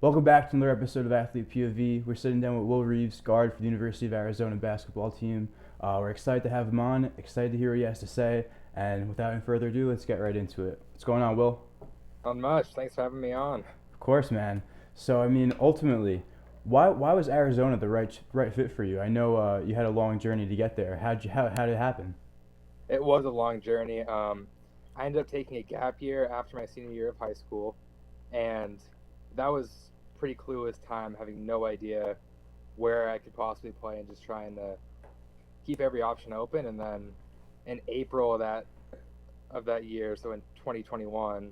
Welcome back to another episode of Athlete POV. We're sitting down with Will Reeves, guard for the University of Arizona basketball team. We're excited to have him on, excited to hear what he has to say, and without any further ado, let's get right into it. What's going on, Will? Not much. Thanks for having me on. Of course, man. So, ultimately, why was Arizona the right fit for you? I know you had a long journey to get there. How did it happen? It was a long journey. I ended up taking a gap year after my senior year of high school, and that was pretty clueless time, having no idea where I could possibly play and just trying to keep every option open. And then in April of that year, so in 2021,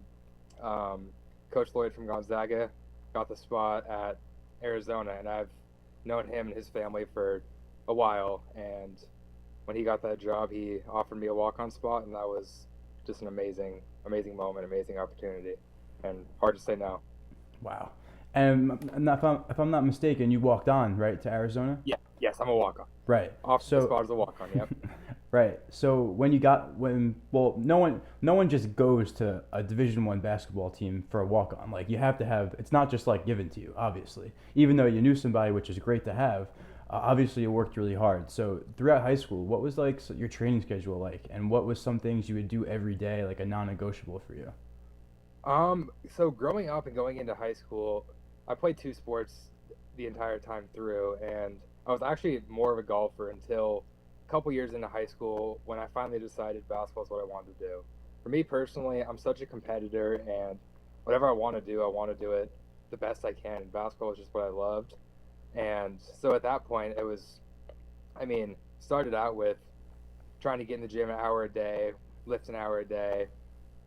Coach Lloyd from Gonzaga got the spot at Arizona, and I've known him and his family for a while. And when he got that job, he offered me a walk-on spot, and that was just an amazing, amazing moment, amazing opportunity, and hard to say no. Wow. And if I'm not mistaken, you walked on, right, to Arizona? Yeah, yes, I'm a walk-on. Right. Offered the So spot as a walk-on. Yep. right. So no one just goes to a Division 1 basketball team for a walk on. Like you have to have. It's not just like given to you, obviously. Even though you knew somebody, which is great to have. Obviously, you worked really hard. So throughout high school, what was like your training schedule like, and what was some things you would do every day, like a non-negotiable for you? So growing up and going into high school, I played two sports the entire time through, and I was actually more of a golfer until a couple years into high school when I finally decided basketball is what I wanted to do. For me personally, I'm such a competitor, and whatever I want to do, I want to do it the best I can. And basketball is just what I loved. And so at that point, started out with trying to get in the gym an hour a day, lift an hour a day,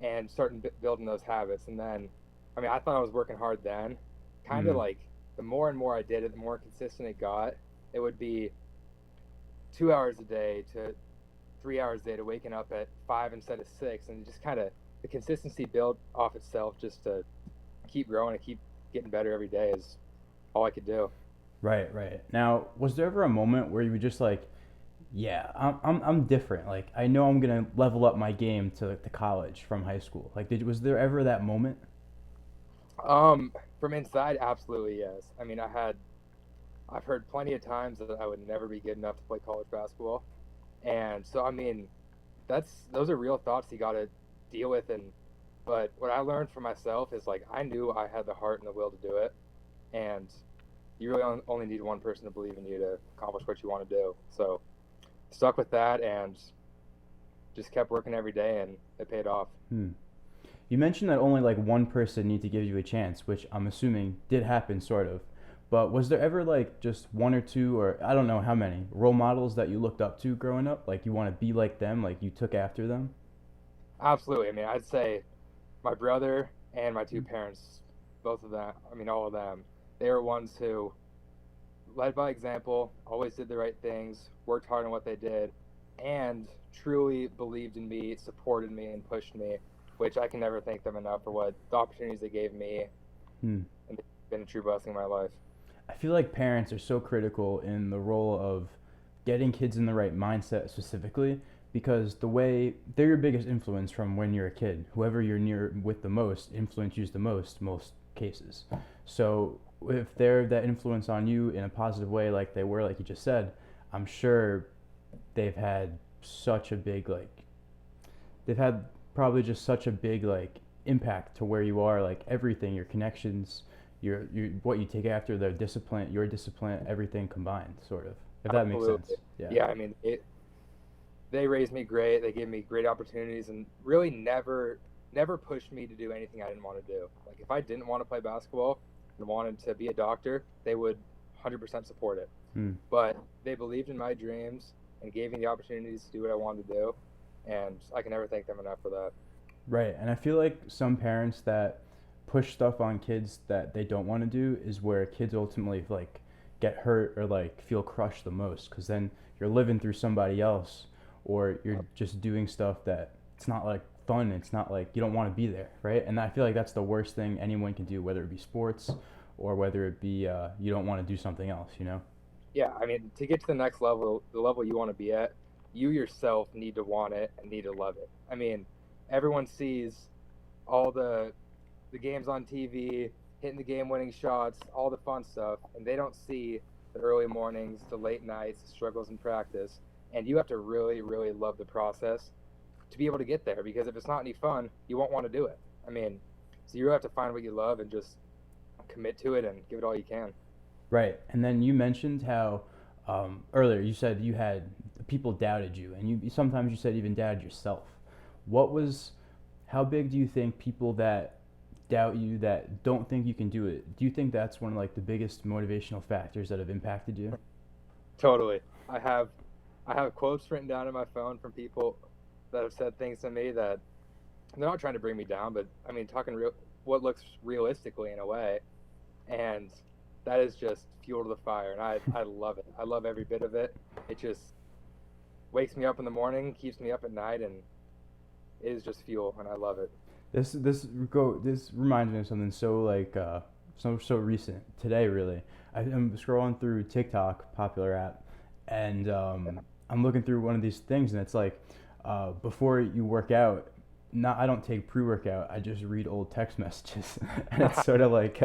and starting building those habits. And then, I thought I was working hard then. Kind of Mm. like the more and more I did it, the more consistent it got. It would be 2 hours a day to 3 hours a day to waking up at five instead of six, and just kind of the consistency built off itself just to keep growing and keep getting better every day is all I could do. Right, right. Now, was there ever a moment where you were just like, yeah, I'm different. Like I know I'm gonna level up my game to college from high school. Like, was there ever that moment? From inside, absolutely yes. I've heard plenty of times that I would never be good enough to play college basketball. And so, those are real thoughts you got to deal with. But what I learned for myself is like, I knew I had the heart and the will to do it. And you really only need one person to believe in you to accomplish what you want to do. So, stuck with that and just kept working every day, and it paid off. Hmm. You mentioned that only like one person need to give you a chance, which I'm assuming did happen, sort of. But was there ever like just one or two, or I don't know how many role models that you looked up to growing up? Like you want to be like them, like you took after them? Absolutely. I'd say my brother and my two parents, both of them, all of them, they were ones who led by example, always did the right things, worked hard on what they did, and truly believed in me, supported me, and pushed me, which I can never thank them enough for what the opportunities they gave me, Hmm. and they've been a true blessing in my life. I feel like parents are so critical in the role of getting kids in the right mindset specifically because the way they're your biggest influence from when you're a kid. Whoever you're near with the most influence you the most cases. So if they're that influence on you in a positive way like they were like you just said, I'm sure they've had such a big like they've had probably just such a big like impact to where you are, like everything, your connections, your what you take after, their discipline, your discipline, everything combined, sort of. If that makes Absolutely. sense. Yeah. Yeah, they raised me great. They gave me great opportunities, and really never pushed me to do anything I didn't want to do. Like if I didn't want to play basketball and wanted to be a doctor, they would 100% support it. Hmm. But they believed in my dreams and gave me the opportunities to do what I wanted to do, and I can never thank them enough for that. Right. And I feel like some parents that push stuff on kids that they don't want to do is where kids ultimately like get hurt or like feel crushed the most because then you're living through somebody else or you're just doing stuff that it's not like fun, it's not like you don't want to be there, right? And I feel like that's the worst thing anyone can do, whether it be sports or whether it be you don't want to do something else, you know? Yeah, to get to the next level, the level you want to be at, you yourself need to want it and need to love it. Everyone sees all the games on TV, hitting the game-winning shots, all the fun stuff, and they don't see the early mornings, the late nights, the struggles in practice, and you have to really, really love the process to be able to get there. Because if it's not any fun, you won't want to do it. I mean, so you have to find what you love and just commit to it and give it all you can. Right. And then you mentioned how earlier you said you had people doubted you, and you sometimes you said even doubted yourself. What was, how big do you think people that doubt you, that don't think you can do it, do you think that's one of like the biggest motivational factors that have impacted you? Totally. I have I have quotes written down in my phone from people that have said things to me that they're not trying to bring me down, but I mean talking real what looks realistically in a way, and that is just fuel to the fire, and I love it. I love every bit of it. It just wakes me up in the morning, keeps me up at night, and it is just fuel, and I love it. This reminds me of something so like so recent today really. I'm scrolling through TikTok, popular app, and I'm looking through one of these things, and it's like before you work out. Not, I don't take pre-workout. I just read old text messages, and it's sort of like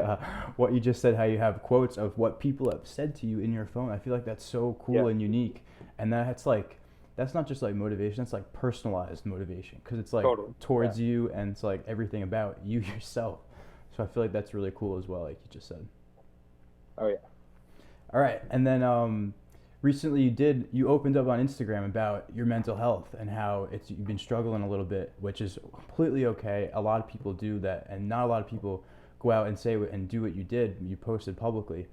what you just said. How you have quotes of what people have said to you in your phone. I feel like that's so cool Yeah, and unique, and that's like that's not just like motivation. That's like personalized motivation because it's like totally. Yeah. towards you, and it's like everything about you yourself. So I feel like that's really cool as well, like you just said. Oh yeah. All right, and then recently you opened up on Instagram about your mental health and how it's you've been struggling a little bit, which is completely okay. A lot of people do that, and not a lot of people go out and say and do what you did. You posted publicly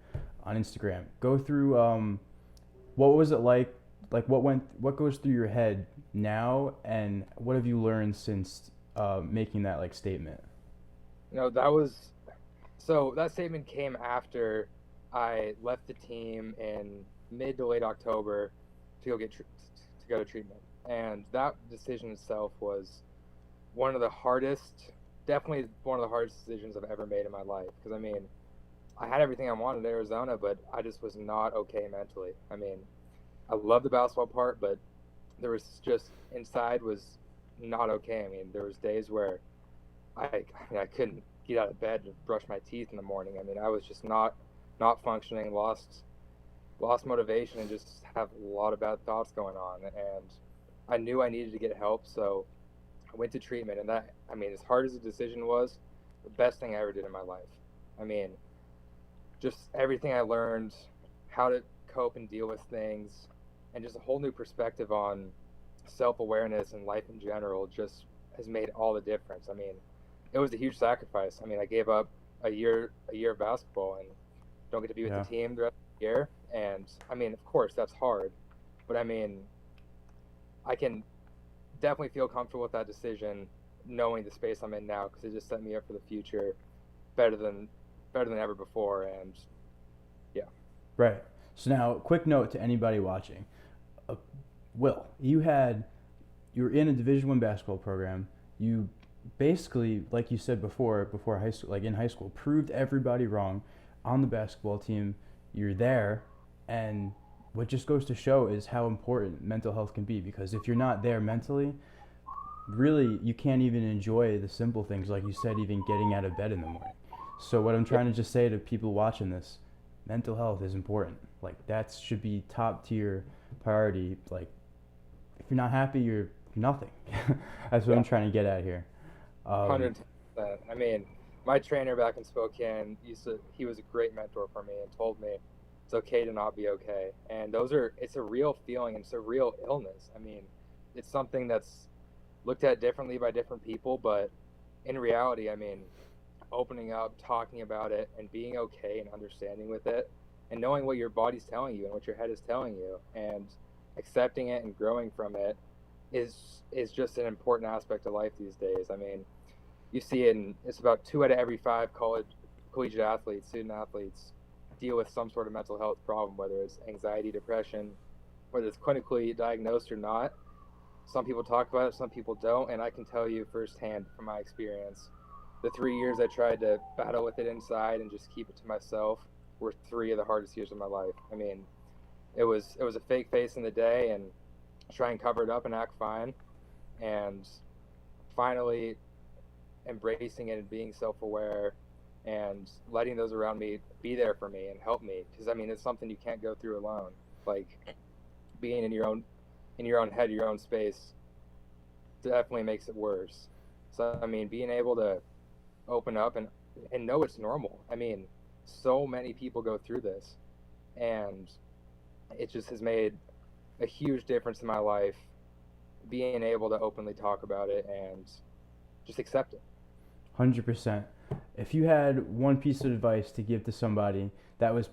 on Instagram. Go through what was it like? Like what goes through your head now, and what have you learned since making that like statement? No, that was so that statement came after I left the team in mid to late October to to go to treatment, and that decision itself was one of the hardest, definitely one of the hardest decisions I've ever made in my life. Because I mean, I had everything I wanted in Arizona, but I just was not okay mentally. I mean, I love the basketball part, but there was just inside was not okay. I mean, there was days where I couldn't get out of bed to brush my teeth in the morning. I mean, I was just not functioning, lost motivation, and just have a lot of bad thoughts going on. And I knew I needed to get help, so I went to treatment. And that, I mean, as hard as the decision was, the best thing I ever did in my life. I mean, just everything I learned, how to cope and deal with things, and just a whole new perspective on self awareness and life in general just has made all the difference. I mean, it was a huge sacrifice. I mean, I gave up a year of basketball and don't get to be with Yeah. the team the rest of the year. And I mean, of course, that's hard, but I mean, I can definitely feel comfortable with that decision, knowing the space I'm in now, because it just set me up for the future better than better than ever before. And yeah, Right. So now, quick note to anybody watching. Uh, Will, you were in a Division One basketball program. You basically, like you said before high school, like in high school, proved everybody wrong on the basketball team. You're there, and what just goes to show is how important mental health can be. Because if you're not there mentally, really, you can't even enjoy the simple things, like you said, even getting out of bed in the morning. So what I'm yeah, trying to just say to people watching this, mental health is important. Like that should be top tier priority. Like if you're not happy, you're nothing. That's what yeah, I'm trying to get at here. Um, 110%. I mean, my trainer back in Spokane he was a great mentor for me and told me it's okay to not be okay. And it's a real feeling and it's a real illness. I mean, it's something that's looked at differently by different people, but in reality, I mean, opening up, talking about it, and being okay and understanding with it, and knowing what your body's telling you and what your head is telling you, and accepting it and growing from it is just an important aspect of life these days. I mean, you see it, and it's about 2 out of every 5 collegiate athletes, student athletes, deal with some sort of mental health problem, whether it's anxiety, depression, whether it's clinically diagnosed or not. Some people talk about it, some people don't, and I can tell you firsthand from my experience, the 3 years I tried to battle with it inside and just keep it to myself were 3 of the hardest years of my life. I mean, it was a fake face in the day and try and cover it up and act fine, and finally embracing it and being self-aware and letting those around me be there for me and help me, because I mean it's something you can't go through alone. Like being in your own head, your own space, definitely makes it worse. So I mean, being able to open up and know it's normal. I mean, so many people go through this, and it just has made a huge difference in my life being able to openly talk about it and just accept it. 100%. If you had one piece of advice to give to somebody that was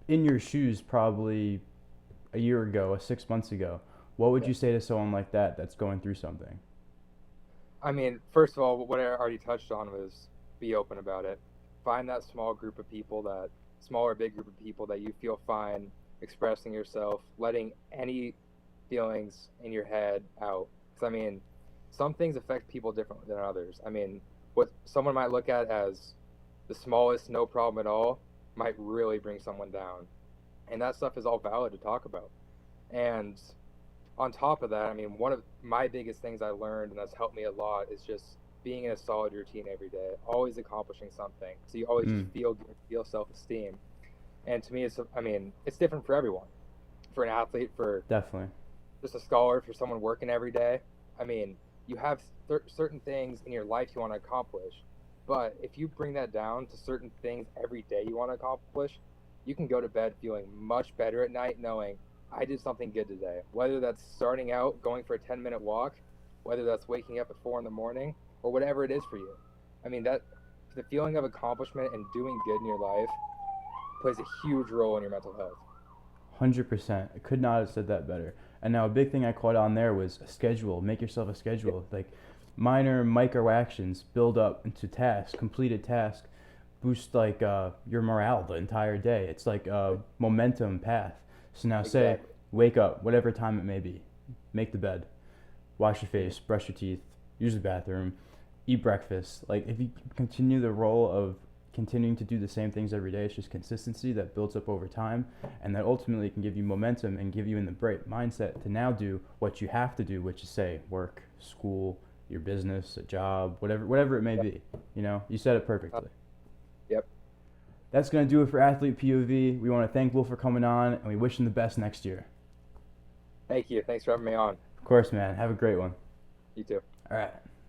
in your shoes probably a year ago, 6 months ago, what would Yeah. you say to someone like that that's going through something? I mean, first of all, what I already touched on was be open about it. Find that small group of people, that small or big group of people that you feel fine expressing yourself, letting any feelings in your head out. Because I mean, some things affect people differently than others. I mean, what someone might look at as the smallest no problem at all might really bring someone down. And that stuff is all valid to talk about. And on top of that, I mean, one of my biggest things I learned and that's helped me a lot is just being in a solid routine every day, always accomplishing something. So you always just Mm, feel good, feel self-esteem. And to me, I mean, it's different for everyone. For an athlete, for definitely. just a scholar, for someone working every day. I mean, you have certain things in your life you want to accomplish, but if you bring that down to certain things every day you want to accomplish, you can go to bed feeling much better at night knowing I did something good today. Whether that's starting out, going for a 10-minute walk, whether that's waking up at 4 in the morning, or whatever it is for you. I mean, that the feeling of accomplishment and doing good in your life plays a huge role in your mental health. 100%. I could not have said that better. And now a big thing I caught on there was a schedule. Make yourself a Yep, schedule. Like minor micro actions build up into tasks, completed task, boost like your morale the entire day. It's like a momentum path. So now say exactly. wake up, whatever time it may be, make the bed, wash your face, brush your teeth, use the bathroom, eat breakfast. Like if you continue the role of continuing to do the same things every day, it's just consistency that builds up over time, and that ultimately can give you momentum and give you in the right mindset to now do what you have to do, which is say work, school, your business, a job, whatever it may Yep. be. You said it Uh, perfectly. yep. That's gonna do it for Athlete POV. We want to thank Will for coming on, and we wish him the best next year. Thank you. Thanks for having me on. Of course, man. Have a great one. You too. All right.